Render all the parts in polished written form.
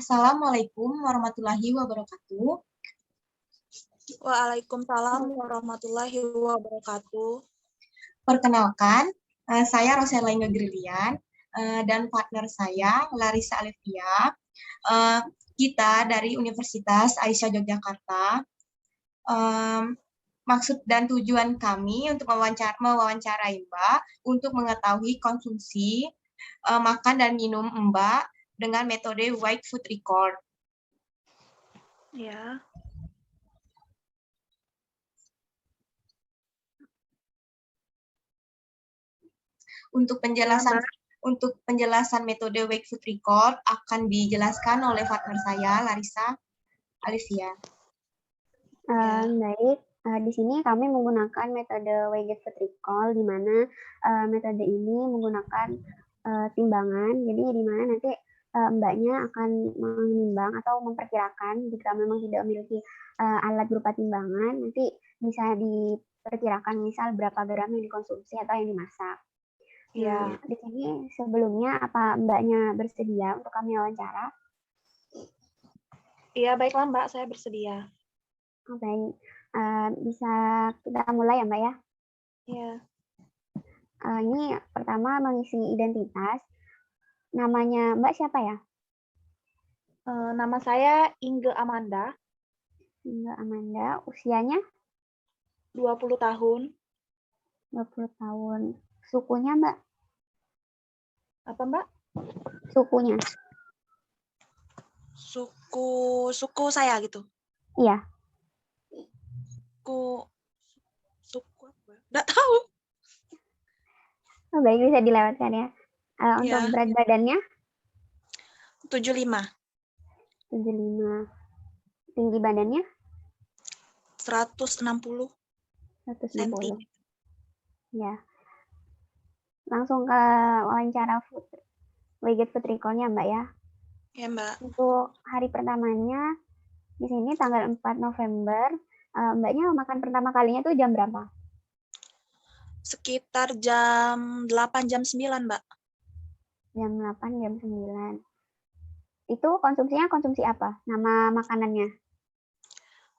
Assalamualaikum warahmatullahi wabarakatuh. Waalaikumsalam warahmatullahi wabarakatuh. Perkenalkan, saya Rosela Ingegrilian dan partner saya Larissa Alivia. Kita dari Universitas Aisyah Yogyakarta. Maksud dan tujuan kami untuk mewawancarai Mbak untuk mengetahui konsumsi makan dan minum Mbak dengan metode White Food Record. Ya. Untuk penjelasan metode Wake Food Record akan dijelaskan oleh partner saya, Larissa Alivia. Baik, di sini kami menggunakan metode Wake Food Record, di mana metode ini menggunakan timbangan. Jadi di mana nanti mbaknya akan menimbang atau memperkirakan jika memang tidak memiliki alat berupa timbangan, nanti bisa diperkirakan misal berapa gram yang dikonsumsi atau yang dimasak. Ya. Di sini sebelumnya apa mbaknya bersedia untuk kami wawancara? Iya, baiklah Mbak, saya bersedia. Oh, baik, bisa kita mulai ya Mbak ya? Iya. Ini pertama mengisi identitas. Namanya Mbak siapa ya? Nama saya Inge Amanda. Inge Amanda, usianya? 20 tahun. 20 tahun. Sukunya Mbak? Apa Mbak? Sukunya? Suku saya gitu. Iya. Suku apa? Nggak tahu. Oh, baik, bisa dilewatkan ya. Untuk berat badannya? 75. 75. Tinggi badannya? 160. 160. Ya. Langsung ke wawancara Wake Food Record-nya Mbak ya. Ya Mbak. Untuk hari pertamanya di sini tanggal 4 November, Mbaknya makan pertama kalinya tuh jam berapa? Sekitar jam 8, jam 9 Mbak. Jam 8, jam 9. Itu konsumsinya konsumsi apa? Nama makanannya?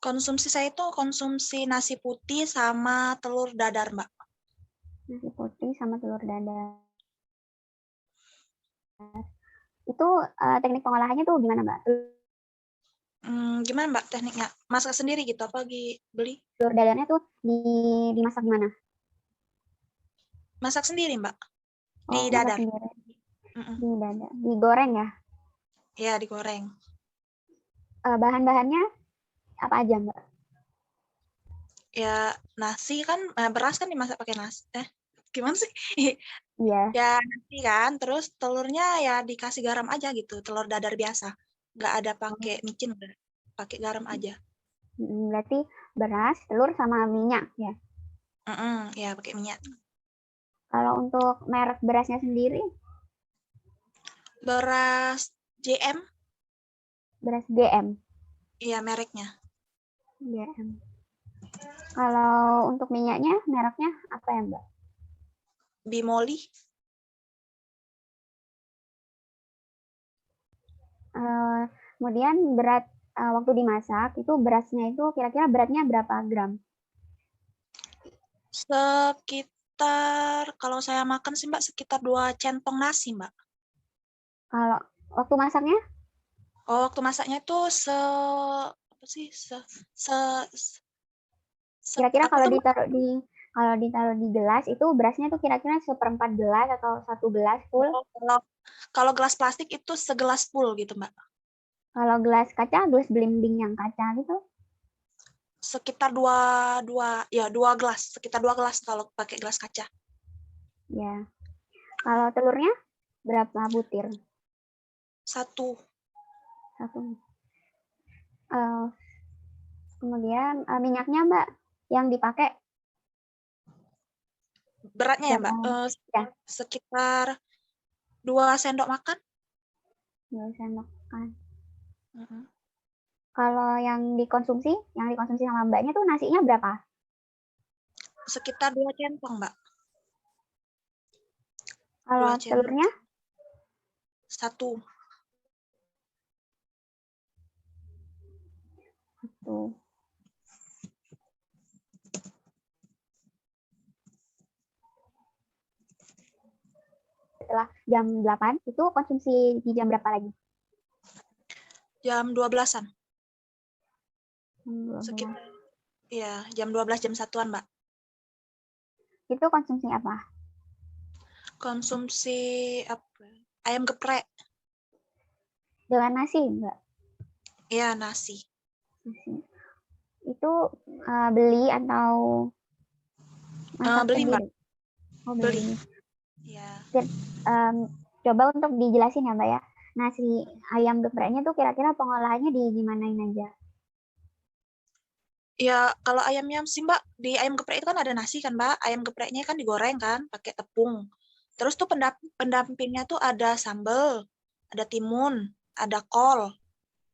Konsumsi saya itu konsumsi nasi putih sama telur dadar Mbak. Nasi putih sama telur dadar. Itu teknik pengolahannya tuh gimana Mbak? Gimana Mbak tekniknya? Masak sendiri gitu apa beli? Telur dadarnya tuh dimasak gimana? Masak sendiri Mbak. Di Oh, dadar. masak sendiri. Di dadar. Digoreng ya? Ya, digoreng. Bahan-bahannya apa aja Mbak? Ya, nasi kan, beras kan dimasak pakai nasi. Gimana sih? Iya. Ya, nasi kan, terus telurnya ya dikasih garam aja gitu, telur dadar biasa. Nggak ada pakai micin, pakai garam aja. Berarti beras, telur, sama minyak ya? Ya, pakai minyak. Kalau untuk merek berasnya sendiri? Beras JM. Beras GM? Iya, mereknya. GM. Kalau untuk minyaknya, mereknya apa ya Mbak? Bimoli. Kemudian berat waktu dimasak, itu berasnya itu kira-kira beratnya berapa gram? Sekitar, kalau saya makan sih Mbak, sekitar 2 centong nasi Mbak. Kalau waktu masaknya? Oh, waktu masaknya itu Kira-kira kalau ditaruh di gelas itu berasnya tuh kira-kira 1/4 gelas atau 1 gelas full? Kalau gelas plastik itu segelas full gitu Mbak. Kalau gelas kaca, gelas belimbing yang kaca gitu? Sekitar dua gelas, sekitar 2 gelas kalau pakai gelas kaca. Ya. Kalau telurnya berapa butir? 1. Kemudian minyaknya Mbak yang dipakai beratnya ya Mbak, ya. Sekitar 2 sendok makan. 2 sendok makan. Kalau yang dikonsumsi sama Mbaknya tuh nasinya berapa? Sekitar 2 centong Mbak. Kalau telurnya? 1. gitu. Setelah jam 8 itu konsumsi di jam berapa lagi? Jam 12-an. Jam 12. Sekitar iya, jam 12 jam 1-an, Mbak. Itu konsumsi apa? Konsumsi apa? Ayam geprek. Dengan nasi enggak? Iya, nasi. Nasi. Itu beli atau masak Beli, Mbak. sendiri? Oh, beli. Iya. Coba untuk dijelasin ya, Mbak ya. Nasi ayam gepreknya tuh kira-kira pengolahannya di gimanain aja? Ya, kalau ayamnya sih, Mbak, di ayam geprek itu kan ada nasi kan, Mbak. Ayam gepreknya kan digoreng kan, pakai tepung. Terus tuh pendampingnya tuh ada sambal, ada timun, ada kol,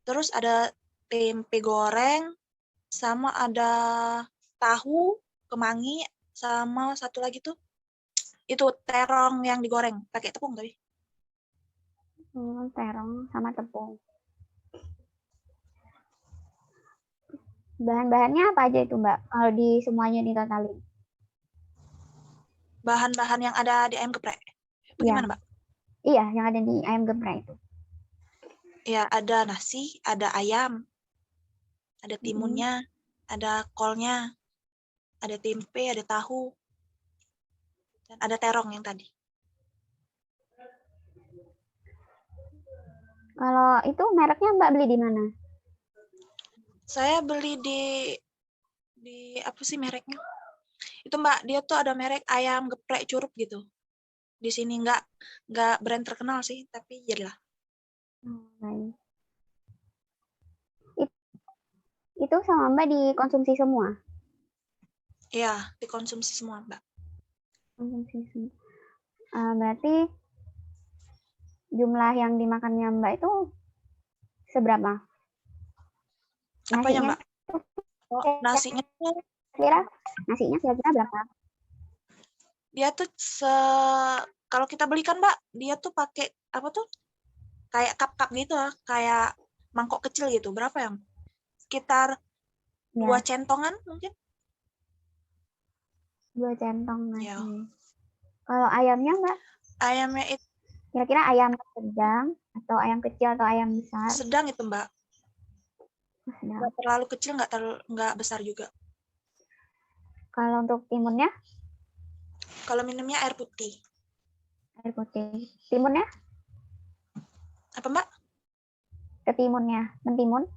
terus ada tempe goreng, sama ada tahu, kemangi, sama satu lagi tuh, itu terong yang digoreng, pakai tepung tadi. Terong sama tepung. Bahan-bahannya apa aja itu, Mbak? Kalau di semuanya ditotalin. Bahan-bahan yang ada di ayam geprek. Bagaimana, Mbak? Iya, yang ada di ayam geprek itu. Ya, ada nasi, ada ayam, ada timunnya, ada kolnya, ada tempe, ada tahu, dan ada terong yang tadi. Kalau itu mereknya Mbak beli di mana? Saya beli di apa sih mereknya? Itu Mbak, dia tuh ada merek ayam geprek Curup gitu. Di sini nggak brand terkenal sih, tapi jadilah. Baik. Itu sama Mbak dikonsumsi semua? Iya, dikonsumsi semua Mbak. Konsumsi semua. Berarti jumlah yang dimakannya Mbak itu seberapa? Apanya Nasinya Mbak? Oh, nasinya tuh kira-kira berapa? dia tuh kalau kita belikan Mbak, dia tuh pakai apa tuh? Kayak cup-cup gitu lah, kayak mangkok kecil gitu. Berapa ya? Sekitar 2 centongan mungkin. 2 centong nasi. Ya. Kalau ayamnya Mbak? Ayamnya itu Kira-kira ayam sedang atau ayam kecil atau ayam besar? sedang itu Mbak. Sedang. Nggak terlalu kecil, nggak besar juga. Kalau untuk timunnya? Kalau minumnya air putih. Air putih. Timunnya? Apa Mbak? Ketimunnya, mentimun?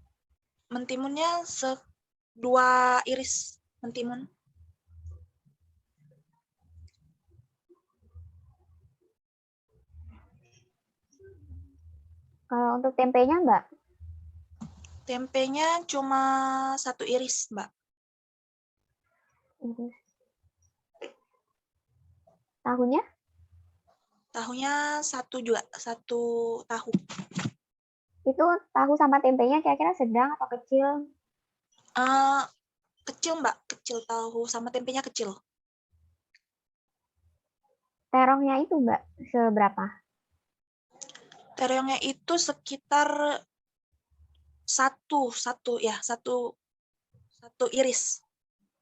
Mentimunnya 2 iris mentimun. Kalau untuk tempenya Mbak? Tempenya cuma 1 iris Mbak. Iris. Tahunya? Tahunya 1 juga, 1 tahu. Itu tahu sama tempenya kira-kira sedang atau kecil? Kecil Mbak, kecil tahu sama tempenya kecil. Terongnya itu Mbak seberapa? Terongnya itu sekitar satu iris.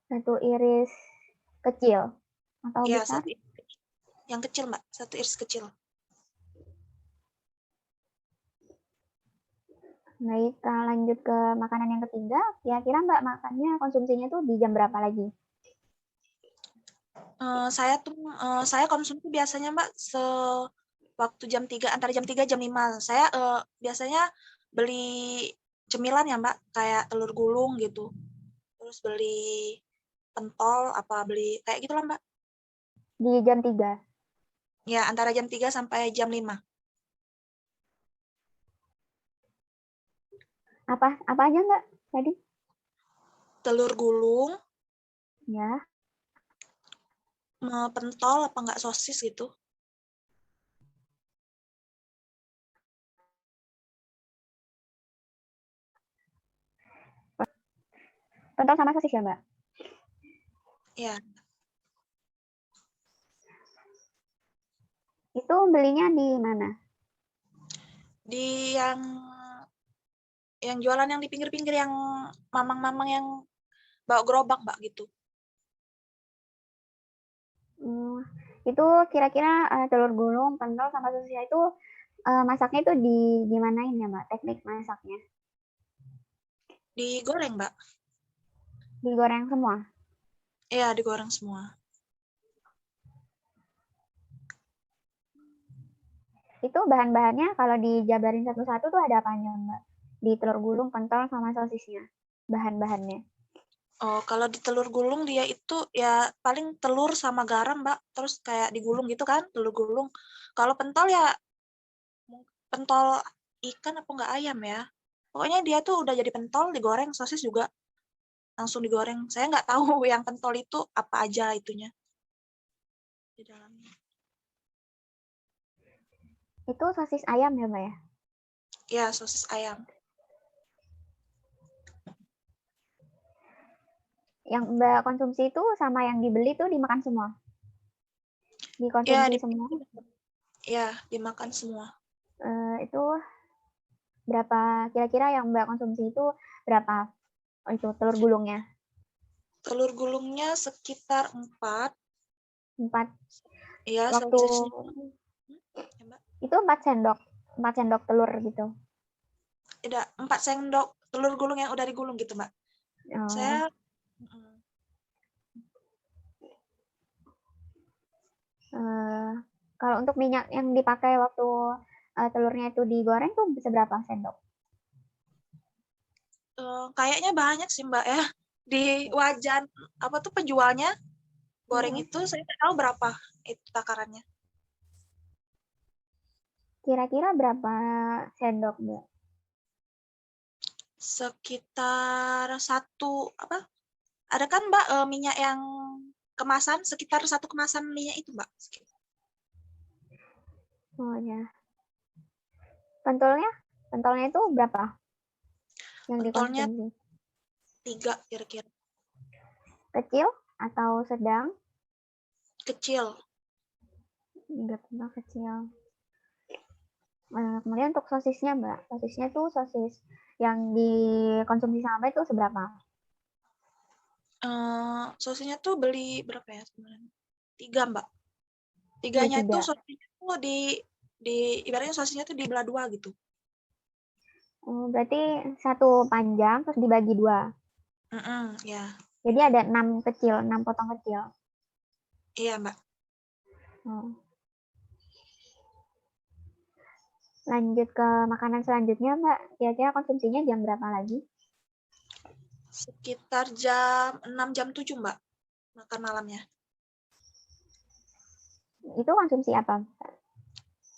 1 iris kecil atau Ya, besar? yang kecil Mbak, 1 iris kecil. Baik, lanjut ke makanan yang ketiga. Kira-kira Mbak makannya konsumsinya tuh di jam berapa lagi? Saya konsumsi biasanya Mbak waktu jam 3, antara jam 3 jam 5. Saya biasanya beli cemilan ya Mbak, kayak telur gulung gitu. Terus beli pentol, beli kayak gitulah Mbak. Di jam 3? Ya, antara jam 3 sampai jam 5. Apa aja Mbak tadi? Telur gulung, Ya. pentol apa enggak sosis gitu. Pentol sama sosis ya Mbak? Ya, Itu belinya di mana? di yang Yang jualan yang di pinggir-pinggir, yang mamang-mamang yang bawa gerobak, Mbak, gitu. Itu kira-kira telur gulung, pentol, sama sosisnya itu masaknya itu gimanain ya, Mbak? Teknik masaknya? Digoreng, Mbak. Digoreng semua? Iya, digoreng semua. Itu bahan-bahannya kalau dijabarin satu-satu tuh ada apanya, Mbak? Di telur gulung, pentol, sama sosisnya. Bahan-bahannya. Oh, kalau di telur gulung dia itu ya paling telur sama garam, Mbak. Terus kayak digulung gitu kan, telur gulung. Kalau pentol ya pentol ikan apa enggak ayam ya. Pokoknya dia tuh udah jadi pentol, digoreng, sosis juga langsung digoreng. Saya nggak tahu yang pentol itu apa aja itunya di dalamnya. Itu sosis ayam ya, Mbak ya? Ya, sosis ayam. Yang Mbak konsumsi itu sama yang dibeli tuh dimakan semua? Ya, Dikonsumsi semua? ya, dimakan semua. Itu berapa, kira-kira yang Mbak konsumsi itu berapa? Itu telur gulungnya? Telur gulungnya sekitar 4. 4. Ya, Waktu sosisnya. Ya, Mbak. itu 4 sendok. 4 sendok telur gitu. Tidak, 4 sendok telur gulung yang udah digulung gitu, Mbak. Saya kalau untuk minyak yang dipakai waktu telurnya itu digoreng tuh seberapa sendok? kayaknya banyak sih, Mbak ya. Di wajan apa tuh penjualnya goreng itu saya nggak tahu berapa itu takarannya. Kira-kira berapa sendok, Mbak? Sekitar satu apa? Ada kan, Mbak, minyak yang kemasan, sekitar 1 kemasan minyak itu, Mbak. Oh ya. Pentolnya? Pentolnya itu berapa yang Pentolnya dikonsumsi? 3 kira-kira. Kecil atau sedang? Kecil. 3 pentol kecil. Kemudian untuk sosisnya, Mbak. Sosisnya tuh sosis yang dikonsumsi sama Mbak itu seberapa? Sosisnya tuh beli berapa ya sebenarnya? 3, Mbak. Beli Tiganya tuh 3. sosisnya tuh di ibaratnya sosisnya tuh dibelah 2 gitu. Berarti satu panjang terus dibagi 2. Ya. Jadi ada 6 kecil, 6 potong kecil. Iya, Mbak. Lanjut ke makanan selanjutnya, Mbak. Kira-kira konsumsinya jam berapa lagi? Sekitar jam 6, jam 7, Mbak. Makan malamnya. Itu konsumsi apa?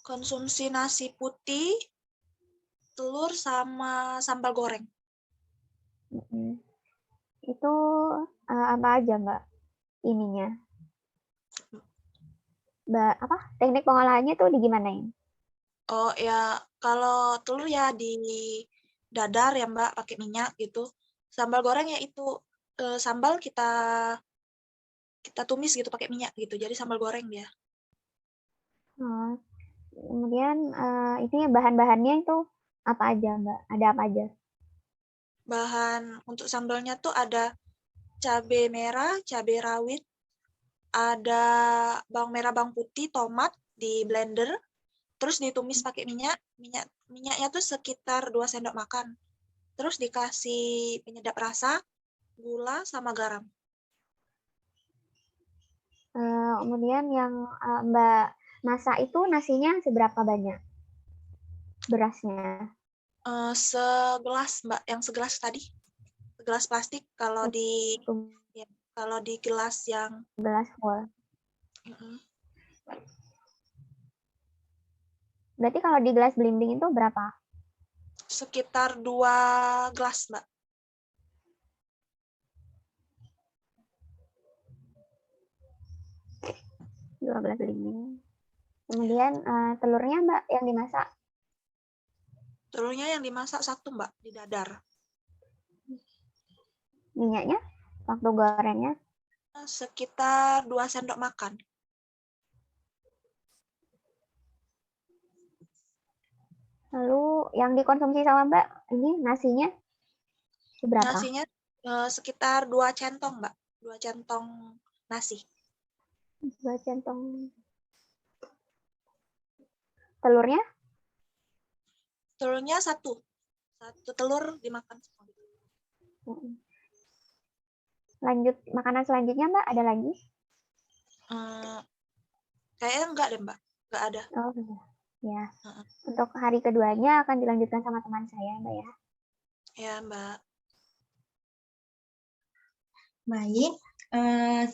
Konsumsi nasi putih, telur, sama sambal goreng. Itu apa aja, Mbak? Ininya. Mbak, apa? Teknik pengolahannya tuh digimanain? Oh ya, kalau telur ya di dadar ya, Mbak, pakai minyak gitu. Sambal goreng ya itu sambal kita tumis gitu pakai minyak gitu. Jadi sambal goreng dia. Kemudian ini bahan-bahannya itu apa aja, Mbak? Ada apa aja? Bahan untuk sambalnya tuh ada cabai merah, cabai rawit, ada bawang merah, bawang putih, tomat di blender, terus ditumis pakai minyaknya tuh sekitar 2 sendok makan. Terus dikasih penyedap rasa, gula, sama garam. Kemudian yang Mbak masak itu nasinya seberapa banyak? Berasnya? Segelas, Mbak, yang segelas tadi. Segelas plastik kalau di gelas yang Gelas full. Berarti kalau di gelas belimbing itu berapa? Sekitar 2 gelas, Mbak. 2 gelas belimbing. Kemudian telurnya, Mbak, yang dimasak? Telurnya yang dimasak 1, Mbak, di dadar. Minyaknya waktu gorengnya? Sekitar 2 sendok makan. Lalu yang dikonsumsi sama Mbak, ini nasinya seberapa? Nasinya sekitar 2 centong, Mbak. 2 centong nasi. 2 centong. Telurnya? Telurnya 1. 1 telur dimakan semua. Lanjut makanan selanjutnya Mbak, ada lagi? Kayaknya enggak deh, Mbak. Enggak ada. Oh, ya. Untuk hari keduanya akan dilanjutkan sama teman saya, Mbak ya. Ya, Mbak. Baik,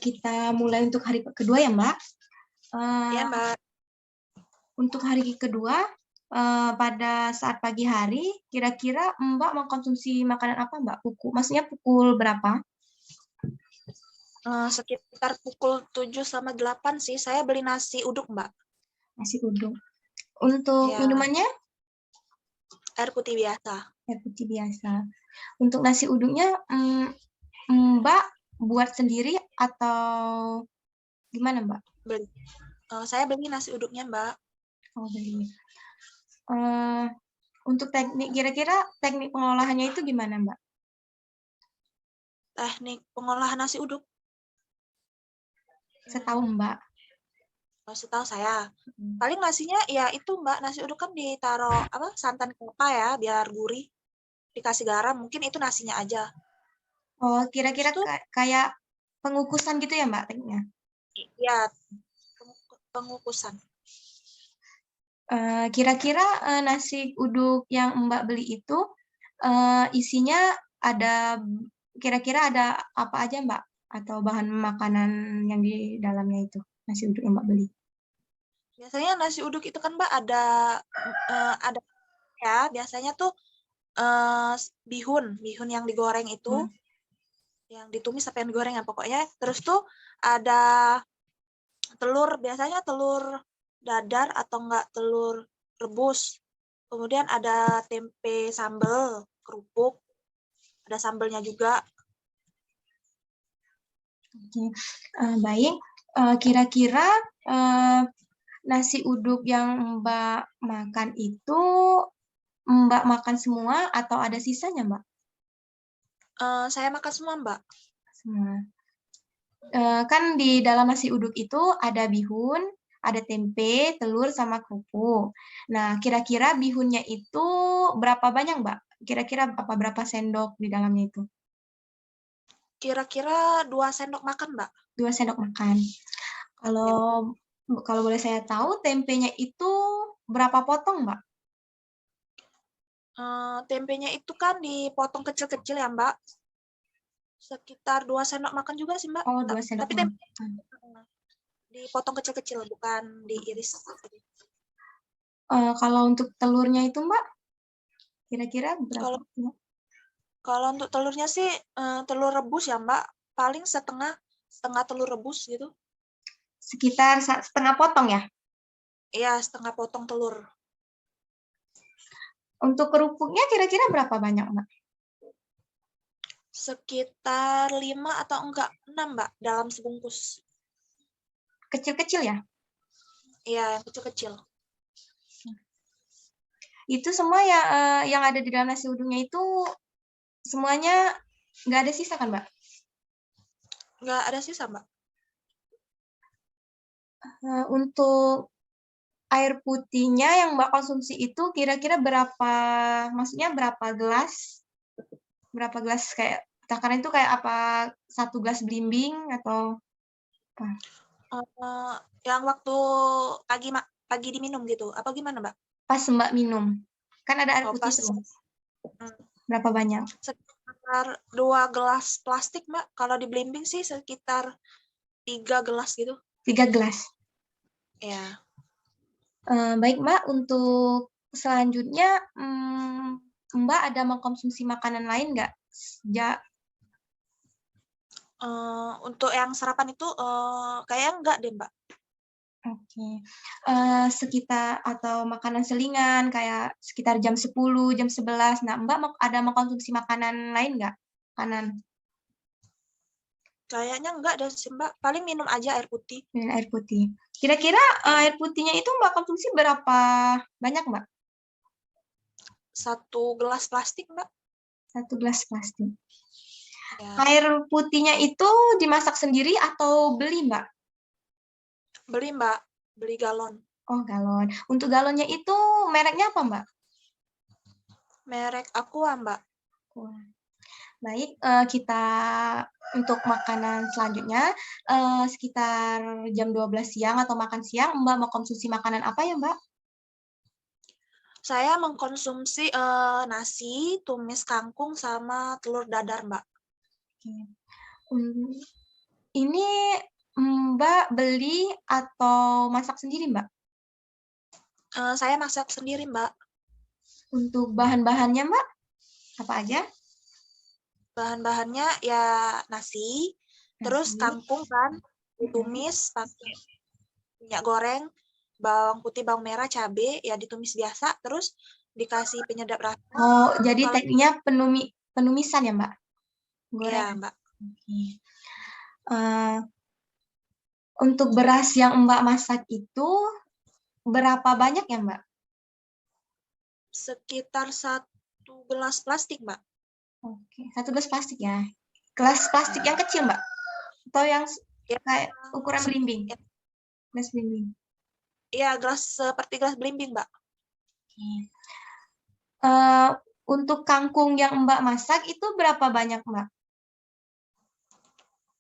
kita mulai untuk hari kedua ya, Mbak. Ya, Mbak. Untuk hari kedua, pada saat pagi hari, kira-kira Mbak mengkonsumsi makanan apa, Mbak? Maksudnya pukul berapa? Sekitar pukul 7 sama 8 sih. Saya beli nasi uduk, Mbak. Nasi uduk. Untuk Ya. minumannya? Air putih biasa. Air putih biasa. Untuk nasi uduknya, Mbak buat sendiri atau gimana, Mbak? Beli. Saya beli nasi uduknya, Mbak. Oh, beli. Untuk teknik, kira-kira teknik pengolahannya itu gimana, Mbak? Teknik pengolahan nasi uduk. Setahu Mbak. Setahu saya. Paling nasinya ya itu, Mbak. Nasi uduk kan ditaruh santan kelapa ya, biar gurih. Dikasih garam, mungkin itu nasinya aja. Oh, kira-kira kayak pengukusan gitu ya, Mbak, tekniknya? Iya, pengukusan. Kira-kira nasi uduk yang Mbak beli itu isinya ada, kira-kira ada apa aja, Mbak? Atau bahan makanan yang di dalamnya itu, nasi uduk yang Mbak beli? Biasanya nasi uduk itu kan, Mbak, ada ya, biasanya tuh bihun yang digoreng itu, yang ditumis sampai yang digoreng ya pokoknya. Terus tuh ada telur, biasanya telur dadar atau enggak telur rebus. Kemudian ada tempe sambal, kerupuk, ada sambalnya juga. Oke, baik. Kira-kira nasi uduk yang Mbak makan itu Mbak makan semua atau ada sisanya, Mbak? Saya makan semua, Mbak. Semua. Kan di dalam nasi uduk itu ada bihun, ada tempe, telur, sama kerupuk. Nah, kira-kira bihunnya itu berapa banyak, Mbak? Kira-kira berapa sendok di dalamnya itu? Kira-kira 2 sendok makan, Mbak. 2 sendok makan. Kalau boleh saya tahu, tempenya itu berapa potong, Mbak? Tempenya itu kan dipotong kecil-kecil ya, Mbak. Sekitar 2 sendok makan juga sih, Mbak. Oh, 2 sendok Tapi makan. Dipotong kecil-kecil, bukan diiris. Kalau untuk telurnya itu, Mbak, kira-kira berapa? Kalau untuk telurnya sih telur rebus ya, Mbak. Paling setengah telur rebus gitu. Sekitar setengah potong ya? Iya, setengah potong telur. Untuk kerupuknya kira-kira berapa banyak, Mbak? Sekitar 5 atau enggak 6, Mbak, dalam sebungkus. Kecil-kecil ya? Iya, yang kecil-kecil. Itu semua yang ada di dalam nasi uduknya itu semuanya nggak ada sisa kan, Mbak? Nggak ada sisa, Mbak. Untuk air putihnya yang Mbak konsumsi itu kira-kira berapa, maksudnya berapa gelas? Berapa gelas kayak, takaran itu kayak apa, 1 gelas belimbing atau apa? Yang waktu pagi diminum gitu, apa gimana, Mbak? Pas Mbak minum, kan ada air putih tuh. Berapa banyak? Sekitar 2 gelas plastik, Mbak. Kalau di belimbing sih sekitar 3 gelas gitu. 3 gelas? Ya. Baik, Mbak. Untuk selanjutnya, Mbak ada mengkonsumsi makanan lain nggak? Untuk yang sarapan itu kayaknya enggak deh, Mbak. Oke. Sekitar atau makanan selingan kayak sekitar jam 10, jam 11. Nah, Mbak ada mengkonsumsi makanan lain nggak? Makanan? Kayaknya enggak deh sih, Mbak. Paling minum aja air putih. Minum air putih. Kira-kira air putihnya itu Mbak konsumsi berapa banyak, Mbak? 1 gelas plastik, Mbak. 1 gelas plastik. Ya, Air putihnya itu dimasak sendiri atau beli, Mbak? beli, Mbak. Beli galon. Oh, galon. Untuk galonnya itu mereknya apa, Mbak? Merek Aqua, Mbak. Wah. Baik, kita untuk makanan selanjutnya, sekitar jam 12 siang atau makan siang, Mbak mau konsumsi makanan apa ya, Mbak? Saya mengkonsumsi nasi, tumis kangkung, sama telur dadar, Mbak. Oke. Ini Mbak beli atau masak sendiri, Mbak? Saya masak sendiri, Mbak. Untuk bahan-bahannya, Mbak, apa aja? Bahan-bahannya ya nasi, terus Nasi. kangkung kan ditumis pakai minyak goreng, bawang putih, bawang merah, cabai, ya ditumis biasa, terus dikasih penyedap rasa. Oh, jadi Kalau tekniknya penumisan ya, Mbak? ya, Goreng. Mbak. Oke. Untuk beras yang Mbak masak itu berapa banyak ya, Mbak? Sekitar 1 gelas plastik, Mbak. Oke, 1 gelas plastik ya. Gelas plastik yang kecil, Mbak? Atau yang Ya, kayak ukuran belimbing? ya, Gelas belimbing. ya gelas seperti gelas belimbing, Mbak. Oke. Untuk kangkung yang Mbak masak itu berapa banyak, Mbak?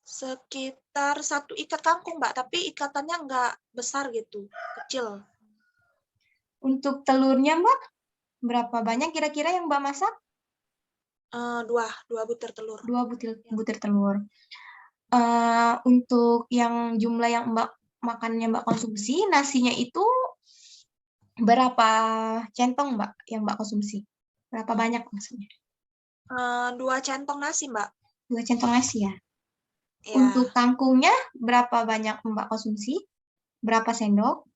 Sekitar 1 ikat kangkung, Mbak, tapi ikatannya nggak besar gitu, kecil. Untuk telurnya, Mbak, berapa banyak kira-kira yang Mbak masak? 2 butir telur. 2 butir telur. Untuk yang jumlah yang Mbak makannya Mbak konsumsi, nasinya itu berapa centong, Mbak, yang Mbak konsumsi? Berapa banyak maksudnya? 2 centong nasi, Mbak. 2 centong nasi ya? Ya, Untuk kangkungnya berapa banyak Mbak konsumsi? Berapa sendok?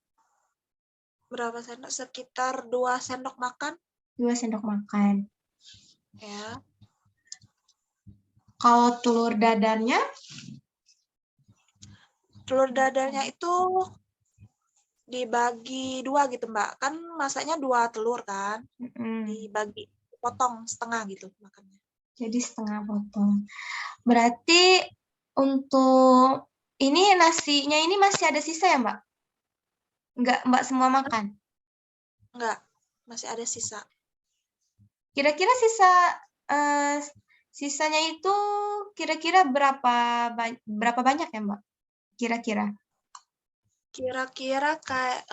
berapa sendok? Sekitar 2 sendok makan. 2 sendok makan. Ya, Kalau telur dadarnya? telur dadarnya itu dibagi 2 gitu, Mbak. Kan masaknya 2 telur kan, dibagi, potong setengah gitu makannya. Jadi setengah potong. Berarti untuk ini nasinya ini masih ada sisa ya, Mbak? Enggak, Mbak semua makan? Enggak, masih ada sisa. Kira-kira sisanya itu kira-kira berapa banyak ya, Mbak? Kira-kira? Kira-kira kayak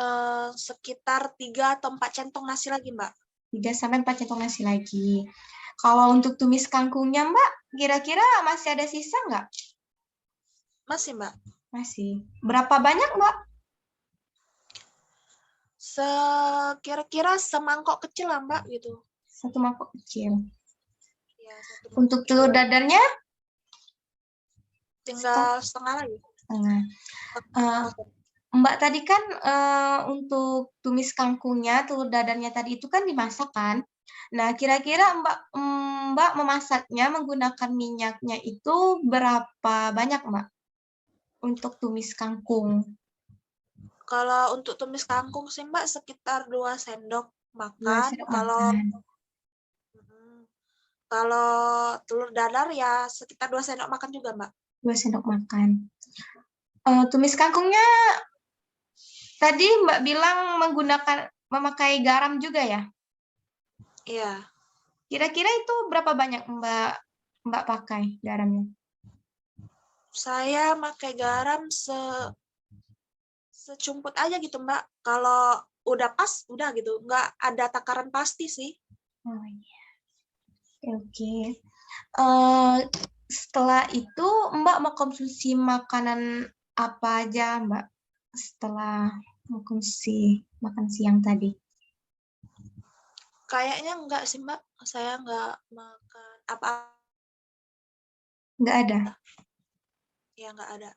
sekitar 3 atau 4 centong nasi lagi, Mbak. 3 sampai 4 centong nasi lagi. Kalau untuk tumis kangkungnya, Mbak, kira-kira masih ada sisa nggak? Masih, Mbak. Masih. Berapa banyak, Mbak? Kira-kira semangkok kecil lah, Mbak, gitu. 1 mangkok kecil. Ya, 1 Untuk telur dadarnya? tinggal setengah lagi. Setengah. Mbak tadi kan untuk tumis kangkungnya, telur dadarnya tadi itu kan dimasak kan? Nah, kira-kira Mbak memasaknya menggunakan minyaknya itu berapa banyak, Mbak? Untuk tumis kangkung. Kalau untuk tumis kangkung sih, Mbak, sekitar 2 sendok 2 makan. sendok Kalau makan. kalau telur dadar ya sekitar 2 sendok makan juga, Mbak. 2 sendok makan. Tumis kangkungnya tadi Mbak bilang memakai garam juga ya? Iya. Kira-kira itu berapa banyak Mbak pakai garamnya? Saya pakai garam secumput aja gitu, Mbak. Kalau udah pas, udah gitu. Nggak ada takaran pasti sih. Oh iya. Oke. Setelah itu Mbak mau konsumsi makanan apa aja, Mbak? Setelah mau konsumsi makan siang tadi? Kayaknya enggak sih, Mbak. Saya nggak makan apa-apa. Nggak ada. Ya, nggak ada.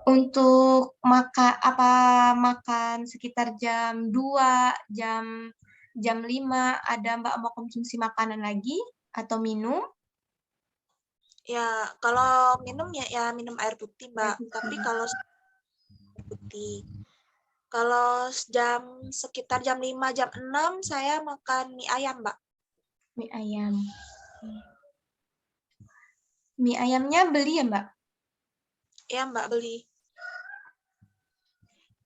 Untuk makan sekitar jam 2, jam 5 ada Mbak mau konsumsi makanan lagi atau minum? Ya, kalau minum ya minum air putih, Mbak. Air putih. Tapi kalau air putih. Kalau sekitar jam 5, jam 6 saya makan mie ayam, Mbak. Mie ayam. Mie ayamnya beli ya, Mbak? Iya, Mbak, beli.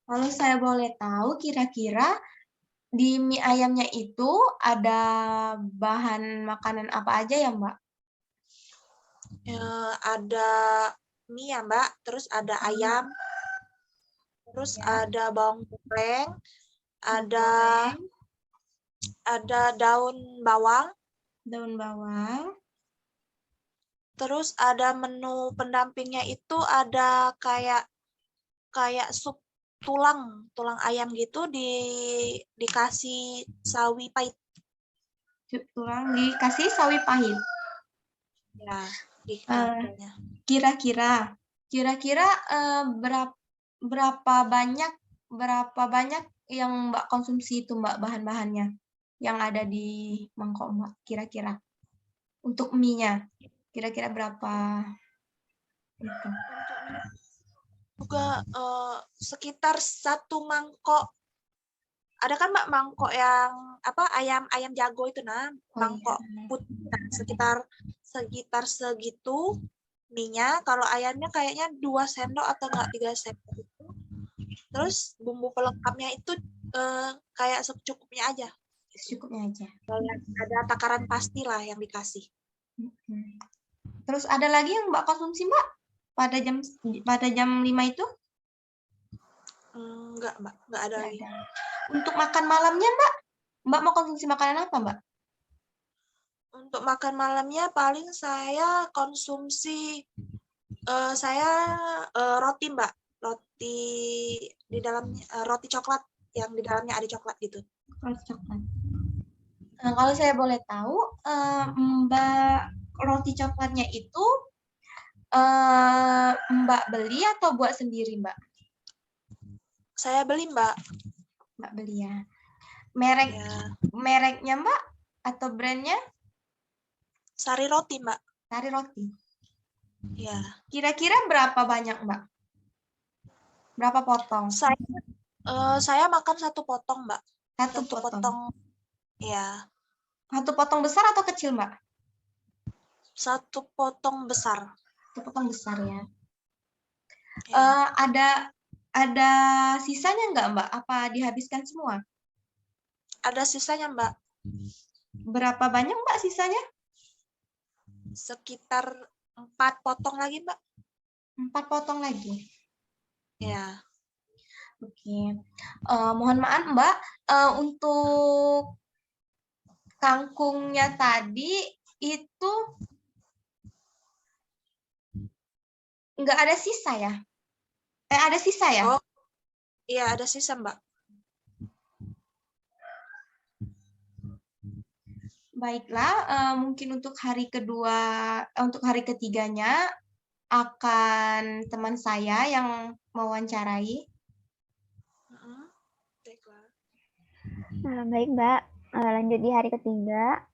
Kalau saya boleh tahu, kira-kira di mie ayamnya itu ada bahan makanan apa aja ya, Mbak? Ada mie ya, Mbak, terus ada ayam, terus Ya. ada bawang goreng, ada Goreng, daun bawang, daun bawang, terus ada menu pendampingnya itu ada kayak sup tulang ayam gitu dikasih sawi pahit. tulang dikasih sawi pahit. Ya, Kira-kira berapa banyak yang Mbak konsumsi itu, Mbak, bahan-bahannya yang ada di mangkok Mbak, kira-kira untuk mie-nya kira-kira berapa itu? Juga sekitar 1 mangkok. Ada kan Mbak mangkok yang ayam jago itu mangkok putih. Sekitar segitu mie-nya. Kalau ayamnya kayaknya 2 sendok atau enggak 3 sendok itu. Terus bumbu pelengkapnya itu kayak secukupnya aja. Secukupnya aja. Ada takaran pasti lah yang dikasih. Terus ada lagi yang Mbak konsumsi, Mbak, pada jam 5 itu? Enggak, Mbak, enggak ada lagi. Untuk makan malamnya, Mbak mau konsumsi makanan apa, Mbak? Untuk makan malamnya paling saya konsumsi roti, Mbak. Roti di dalamnya roti coklat yang di dalamnya ada coklat gitu. Roti coklat. Kalau saya boleh tahu, Mbak, roti coklatnya itu Mbak beli atau buat sendiri, Mbak? Saya beli, Mbak. Mbak beli ya. Mereknya, Mbak, atau brandnya? Sari Roti, Mbak. Sari Roti. Ya. Kira-kira berapa banyak, Mbak? Berapa potong? Saya makan 1 potong, Mbak. Satu potong. Ya. 1 potong besar atau kecil, Mbak? 1 potong besar. 1 potong besar ya. Ya. Ada sisanya nggak, Mbak? Apa dihabiskan semua? Ada sisanya, Mbak. Berapa banyak, Mbak, sisanya? Sekitar 4 potong lagi, Mbak. 4 potong lagi. Ya. Oke. Mohon maaf, Mbak, untuk kangkungnya tadi itu nggak ada sisa ya? Ada sisa ya? Oh, iya ada sisa, Mbak. Baiklah, mungkin untuk hari ketiganya akan teman saya yang mewawancarai. Baiklah. Baik, Mbak. Lanjut di hari ketiga.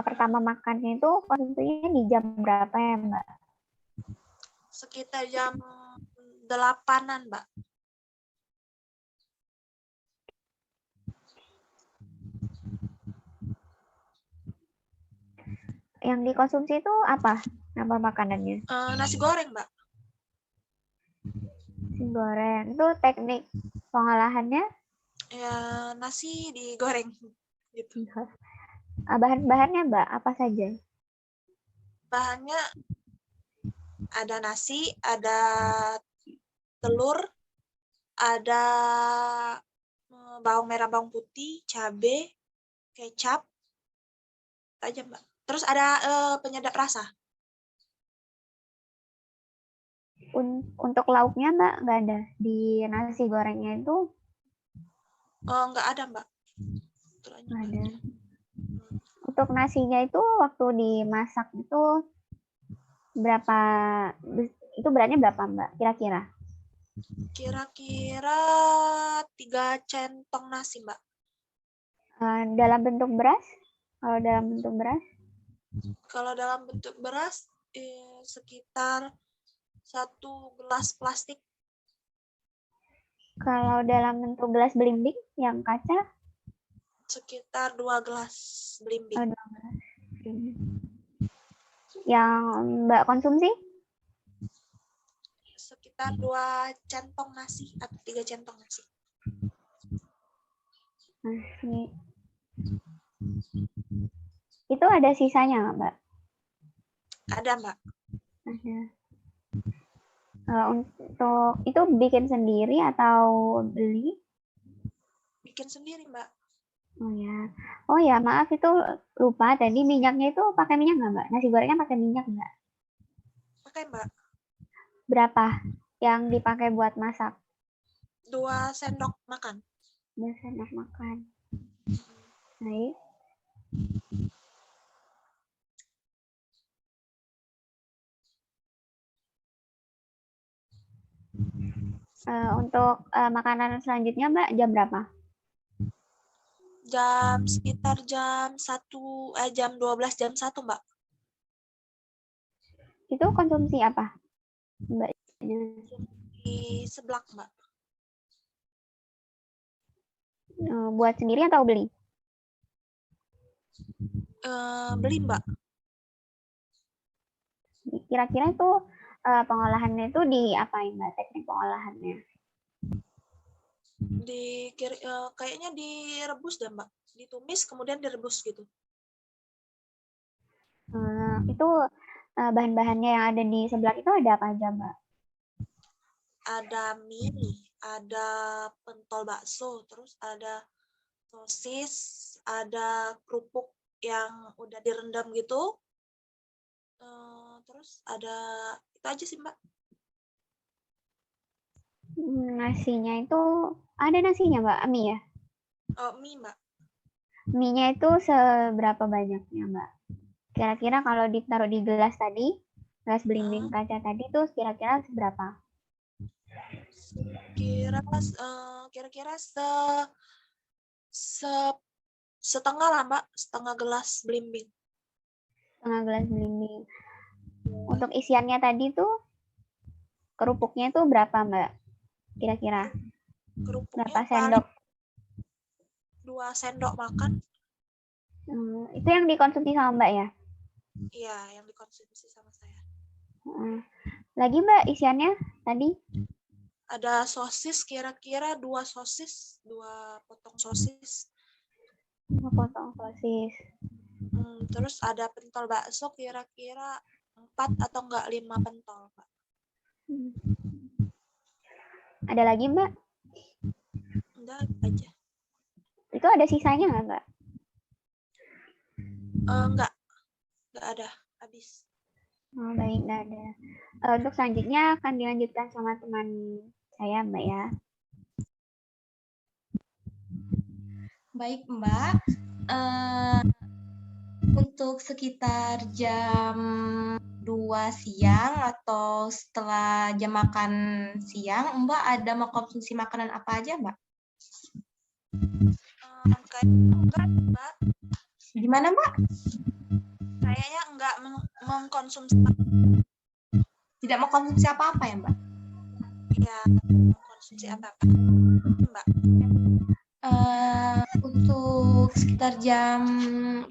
Pertama makannya itu konsumsinya di jam berapa ya, Mbak? Sekitar jam 8-an, Mbak. Yang dikonsumsi itu apa? Nama makanannya? Nasi goreng, Mbak. Nasi goreng. Itu teknik pengolahannya? Ya, nasi digoreng. Gitu. Bahan-bahannya, Mbak, apa saja? Bahannya ada nasi, ada telur, ada bawang merah, bawang putih, cabai, kecap, aja, Mbak. Terus ada penyedap rasa. Untuk lauknya, Mbak, nggak ada di nasi gorengnya itu? Nggak ada, Mbak. Nggak ada. Untuk nasinya itu waktu dimasak itu beratnya berapa, Mbak? Kira-kira? Kira-kira 3 centong nasi, Mbak. Dalam bentuk beras? Kalau dalam bentuk beras? Kalau dalam bentuk beras sekitar 1 gelas plastik. Kalau dalam bentuk gelas belimbing yang kaca, Sekitar 2 gelas belimbing. 2 gelas. Yang Mbak konsumsi? Sekitar 2 centong nasi atau 3 centong nasi. Nasi. Itu ada sisanya nggak, Mbak? Ada, Mbak. Ada. Untuk itu bikin sendiri atau beli? Bikin sendiri, Mbak. Oh ya, maaf itu lupa tadi minyaknya itu pakai minyak nggak, Mbak? Nasi gorengnya pakai minyak nggak? Pakai, Mbak. Berapa yang dipakai buat masak? 2 sendok makan. 2 sendok makan. Baik. Untuk makanan selanjutnya, Mbak, jam berapa? Sekitar jam 12 jam 1, Mbak. Itu konsumsi apa, Mbak? Di seblak, Mbak. Buat sendiri atau beli? Beli, Mbak. Kira-kira itu pengolahannya itu di apain, Mbak, teknik pengolahannya? Kayaknya direbus deh, Mbak. Ditumis kemudian direbus gitu. Itu bahan-bahannya yang ada di seblak itu ada apa aja, Mbak? Ada mie, ada pentol bakso, terus ada sosis, ada kerupuk yang udah direndam gitu. Terus ada itu aja sih, Mbak. Nasinya itu ada nasinya, Mbak? Mie ya? Oh, mie, Mbak. Mie-nya itu seberapa banyaknya, Mbak? Kira-kira kalau ditaruh di gelas tadi, gelas belimbing kaca tadi itu kira-kira seberapa? Kira-kira setengah lah, Mbak, setengah gelas belimbing. Setengah gelas belimbing. Untuk isiannya tadi tuh kerupuknya itu berapa, Mbak? Kira-kira Kerupuknya berapa sendok? 2 sendok makan. Itu yang dikonsumsi sama Mbak ya? Iya, yang dikonsumsi sama saya. Lagi, Mbak, isiannya tadi? Ada sosis, kira-kira 2 sosis, 2 potong sosis. 2 potong sosis. Terus ada pentol bakso, kira-kira 4 atau enggak 5 pentol, Pak. Ada lagi, Mbak? Enggak aja. Itu ada sisanya nggak, Mbak? Enggak ada, habis. Oh, baik, nggak ada. Untuk selanjutnya akan dilanjutkan sama teman saya, Mbak ya. Baik, Mbak. Untuk sekitar jam 2 siang atau setelah jam makan siang, Mbak ada mengkonsumsi makanan apa aja, Mbak? Kayaknya enggak, Mbak. Gimana, Mbak? Kayaknya enggak mengkonsumsi. Tidak mengkonsumsi apa-apa ya, Mbak? Iya, mengkonsumsi apa-apa, Mbak. Untuk sekitar jam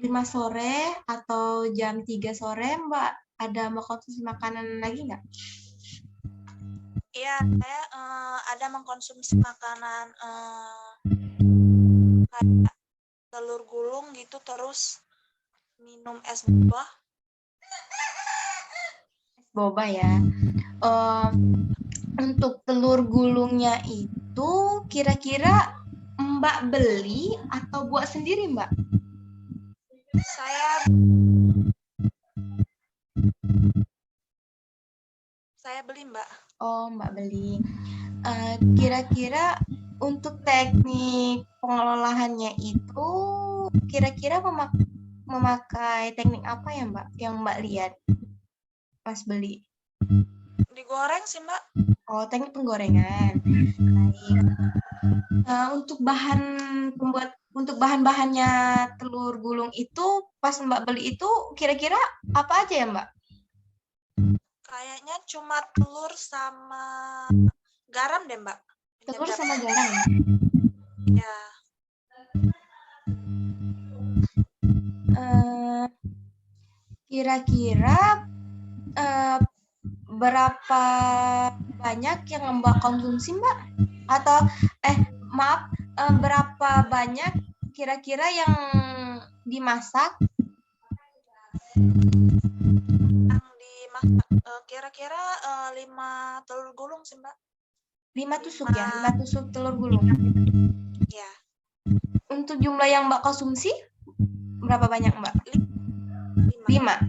5 sore atau jam 3 sore, Mbak, ada mengkonsumsi makanan lagi nggak? Iya, saya ada mengkonsumsi makanan kayak telur gulung gitu, terus minum es boba. Es boba ya. Untuk telur gulungnya itu kira-kira Mbak beli atau buat sendiri, Mbak? Saya beli, Mbak. Oh, Mbak beli. Kira-kira untuk teknik pengolahannya itu kira-kira memakai teknik apa ya, Mbak? Yang Mbak lihat pas beli? Digoreng sih, Mbak. Oh, teknik penggorengan. Baik. Untuk bahan-bahannya telur gulung itu pas Mbak beli itu kira-kira apa aja ya, Mbak? Kayaknya cuma telur sama garam deh, Mbak. Telur Penyedap. sama garam. Ya, Eh, Kira-kira berapa banyak yang Mbak konsumsi, Mbak? Atau maaf, berapa banyak kira-kira yang dimasak? yang dimasak kira-kira 5 telur gulung sih, Mbak. 5 tusuk ya? 5 5. tusuk telur gulung. Ya, Untuk jumlah yang Mbak konsumsi, berapa banyak, Mbak? 5. 5.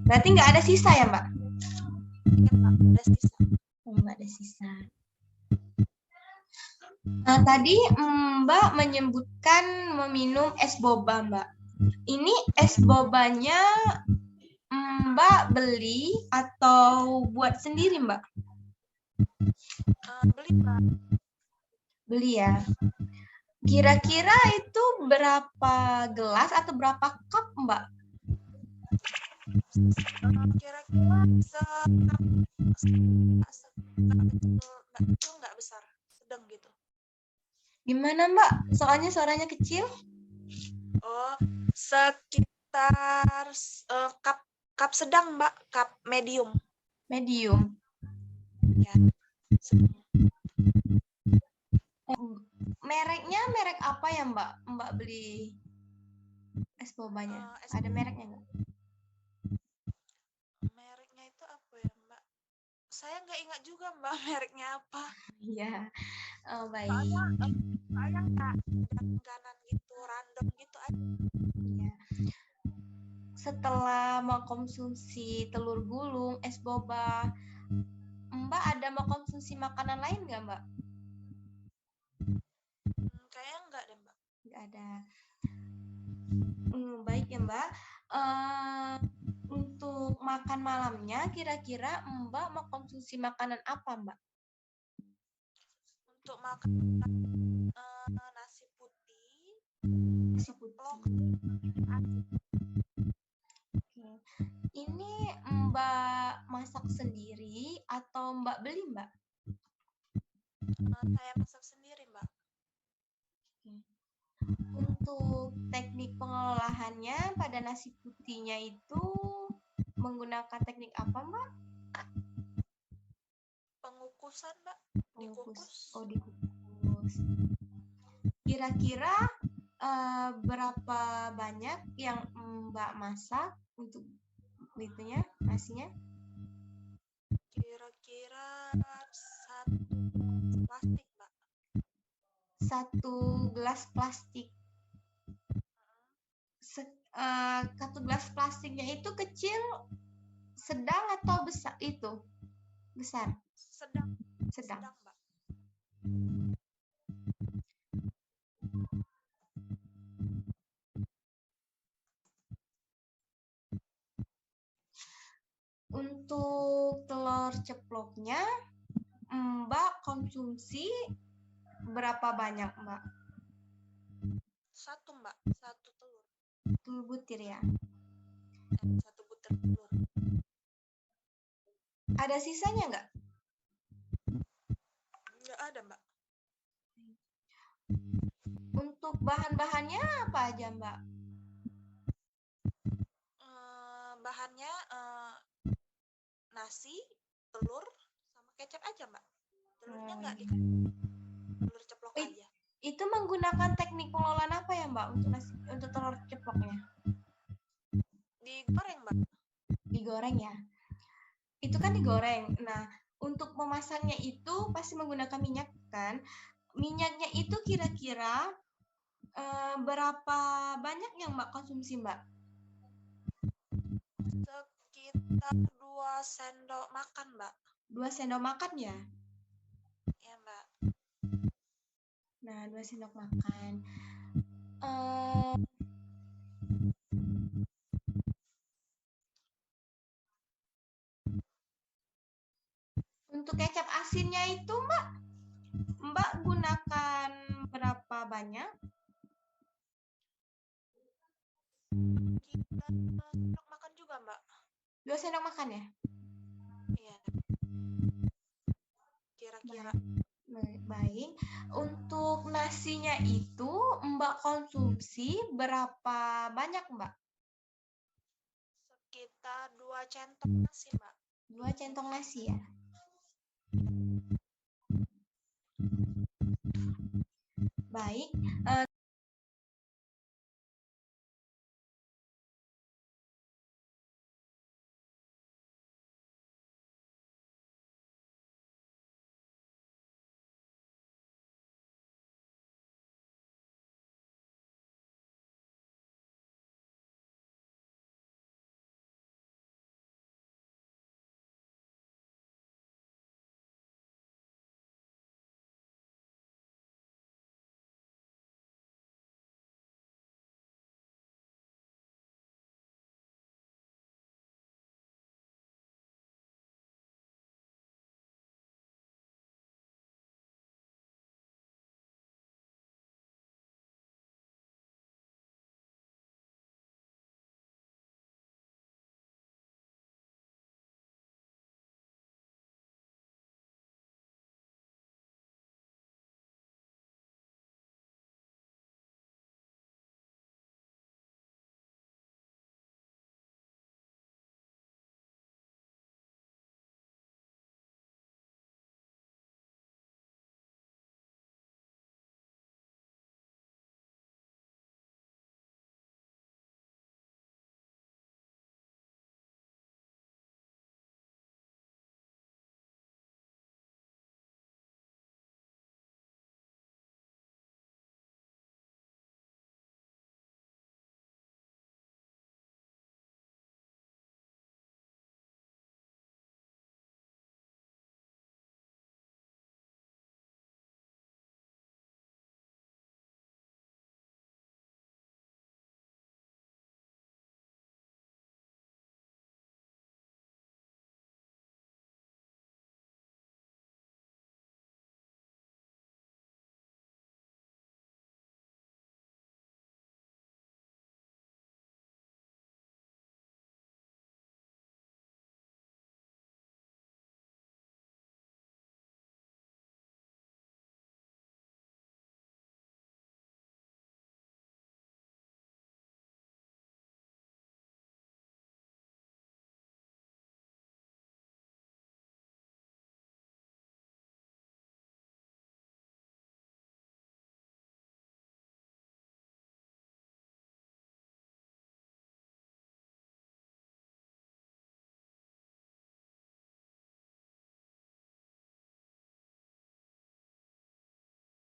Berarti nggak ada sisa ya, Mbak? Ya, Mbak, ada sisa. Oh, nggak ada sisa. Nah, tadi Mbak menyebutkan meminum es boba, Mbak. Ini es bobanya Mbak beli atau buat sendiri, Mbak? Beli, Mbak. Beli ya. Kira-kira itu berapa gelas atau berapa cup, Mbak? Kira-kira itu nggak besar, sedang gitu. Gimana, Mbak? Soalnya suaranya kecil. Oh, sekitar cup sedang, Mbak, cup medium. Medium. Ya, sedang. Mereknya merek apa ya, Mbak? Mbak beli es bobanya. Ada mereknya nggak? Mereknya itu apa ya, Mbak? Saya nggak ingat juga, Mbak, mereknya apa. Iya. Oh, baik. Soalnya nggak ganan gitu, random gitu aja. Iya. Setelah mengkonsumsi telur gulung, es boba, Mbak ada mengkonsumsi makanan lain nggak, Mbak? Kayaknya enggak deh, Mbak. Nggak ada. Baik ya, Mbak. Untuk makan malamnya, kira-kira Mbak mengkonsumsi makanan apa, Mbak? Untuk makan nasi putih, Nasi putih. Oke. Ini Mbak masak sendiri atau Mbak beli, Mbak? Saya masak sendiri, Mbak. Untuk teknik pengolahannya pada nasi putihnya itu menggunakan teknik apa, Mbak? Pengukusan, Mbak. Dikukus. Oh, dikukus. Kira-kira berapa banyak yang Mbak masak untuk itunya, nasinya? Kira-kira 1 plastik, Mbak. 1 gelas plastik. 1 gelas plastiknya itu kecil, sedang atau besar? Itu besar. Sedang, Mbak. Untuk telur ceploknya, Mbak konsumsi berapa banyak, Mbak? 1, Mbak. 1 telur. Telur butir ya. 1 butir telur. Ada sisanya nggak? Nggak ada, Mbak. Untuk bahan-bahannya apa aja, Mbak? Bahannya nasi, telur, sama kecap aja, Mbak. Telurnya nggak telur ceplok aja. Itu menggunakan teknik pengolahan apa ya, Mbak, untuk telur ceploknya? Digoreng, Mbak. Digoreng ya. Itu kan digoreng. Nah, untuk memasaknya itu pasti menggunakan minyak kan? Minyaknya itu kira-kira berapa banyak yang Mbak konsumsi, Mbak? Sekitar 2 sendok makan, Mbak. 2 sendok makan ya? Iya, Mbak. Nah, 2 sendok makan. Untuk kecap asinnya itu, Mbak gunakan berapa banyak? Kita sendok makan juga, Mbak. 2 sendok makan ya? Iya. Kira-kira. Baik. Untuk nasinya itu Mbak konsumsi berapa banyak, Mbak? Sekitar 2 centong nasi, Mbak. 2 centong nasi ya? Baik.